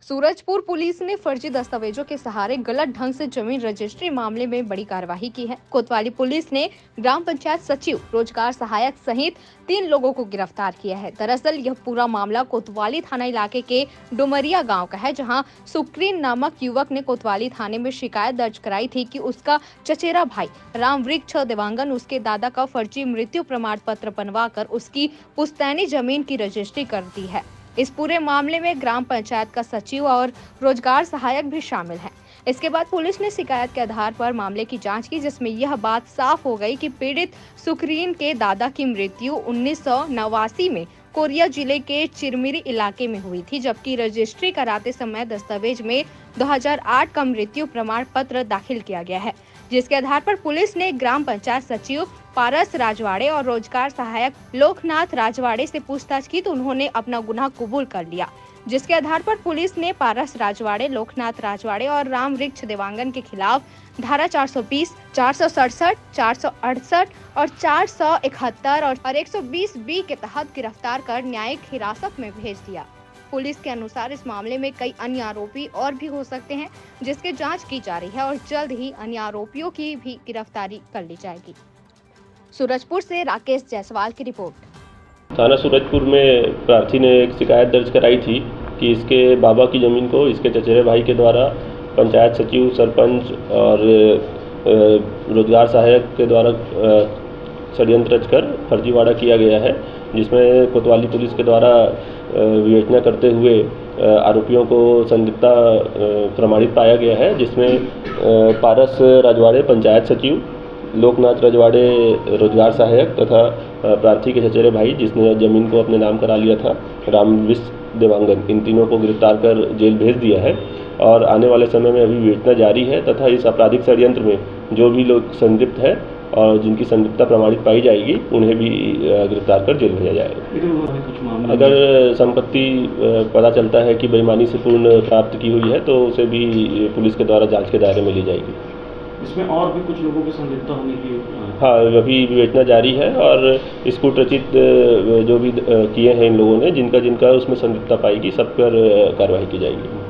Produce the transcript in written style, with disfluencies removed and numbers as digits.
Surajpur police ने फर्जी दस्तावेजों के सहारे गलत ढंग से जमीन रजिस्ट्री मामले में बड़ी कार्रवाई की है। कोतवाली पुलिस ने ग्राम पंचायत सचिव, रोजगार सहायक सहित 3 लोगों को गिरफ्तार किया है। दरअसल यह पूरा मामला कोतवाली थाना इलाके के डुमरिया गांव का है, जहां सुक्रीन नामक युवक ने कोतवाली थाने में शिकायत दर्ज कराई थी कि उसका चचेरा भाई रामवृक्ष देवांगन उसके दादा का फर्जी मृत्यु प्रमाण पत्र बनवाकर उसकी पुश्तैनी जमीन की रजिस्ट्री कर दी है। इस पूरे मामले में ग्राम पंचायत का सचिव और रोजगार सहायक भी शामिल हैं। इसके बाद पुलिस ने शिकायत के आधार पर मामले की जांच की, जिसमें यह बात साफ हो गई कि पीड़ित सुक्रीन के दादा की मृत्यु 1989 में कोरिया जिले के चिरमिरी इलाके में हुई थी, जबकि रजिस्ट्री कराते समय दस्तावेज में 2008 का मृत्यु प्रमाण पत्र दाखिल किया गया है। जिसके आधार पर पुलिस ने ग्राम पंचायत सचिव पारस राजवाड़े और रोजगार सहायक लोकनाथ राजवाड़े से पूछताछ की, तो उन्होंने अपना गुनाह कबूल कर लिया। जिसके आधार पर पुलिस ने पारस राजवाड़े, लोकनाथ राजवाड़े और रामवृक्ष देवांगन के खिलाफ धारा 420, 467, 468 और 471 और 120B के तहत गिरफ्तार कर न्यायिक हिरासत में भेज दिया। पुलिस के अनुसार इस मामले में कई अन्य आरोपी और भी हो सकते हैं, जिसकी जांच की जा रही है और जल्द ही अन्य आरोपियों की भी गिरफ्तारी कर ली जाएगी। सूरजपुर से राकेश जायसवाल की रिपोर्ट। थाना सूरजपुर में प्रार्थी ने एक शिकायत दर्ज कराई थी कि इसके बाबा की ज़मीन को इसके चचेरे भाई के द्वारा पंचायत सचिव, सरपंच और रोजगार सहायक के द्वारा षड्यंत्र रचकर फर्जीवाड़ा किया गया है, जिसमें कोतवाली पुलिस के द्वारा विवेचना करते हुए आरोपियों को संदिग्धता प्रमाणित पाया गया है, जिसमें पारस राजवाड़े पंचायत सचिव, लोकनाथ राजवाड़े रोजगार सहायक तथा प्रार्थी के चचेरे भाई जिसने ज़मीन को अपने नाम करा लिया था, रामवृक्ष देवांगन, इन तीनों को गिरफ्तार कर जेल भेज दिया है और आने वाले समय में अभी विवेचना जारी है तथा इस आपराधिक षड्यंत्र में जो भी लोग संदिग्ध है और जिनकी संदिग्धता प्रमाणित पाई जाएगी उन्हें भी गिरफ्तार कर जेल भेजा जाएगा। अगर संपत्ति पता चलता है कि बेईमानी से पूर्ण प्राप्त की हुई है तो उसे भी पुलिस के द्वारा जांच के दायरे में ली जाएगी। इसमें और भी कुछ लोगों की संदिग्धता होने की हाँ, अभी विवेचना जारी है और इसको रचित जो भी किए हैं इन लोगों ने, जिनका उसमें संदिग्धता पाएगी सब पर कार्रवाई की जाएगी।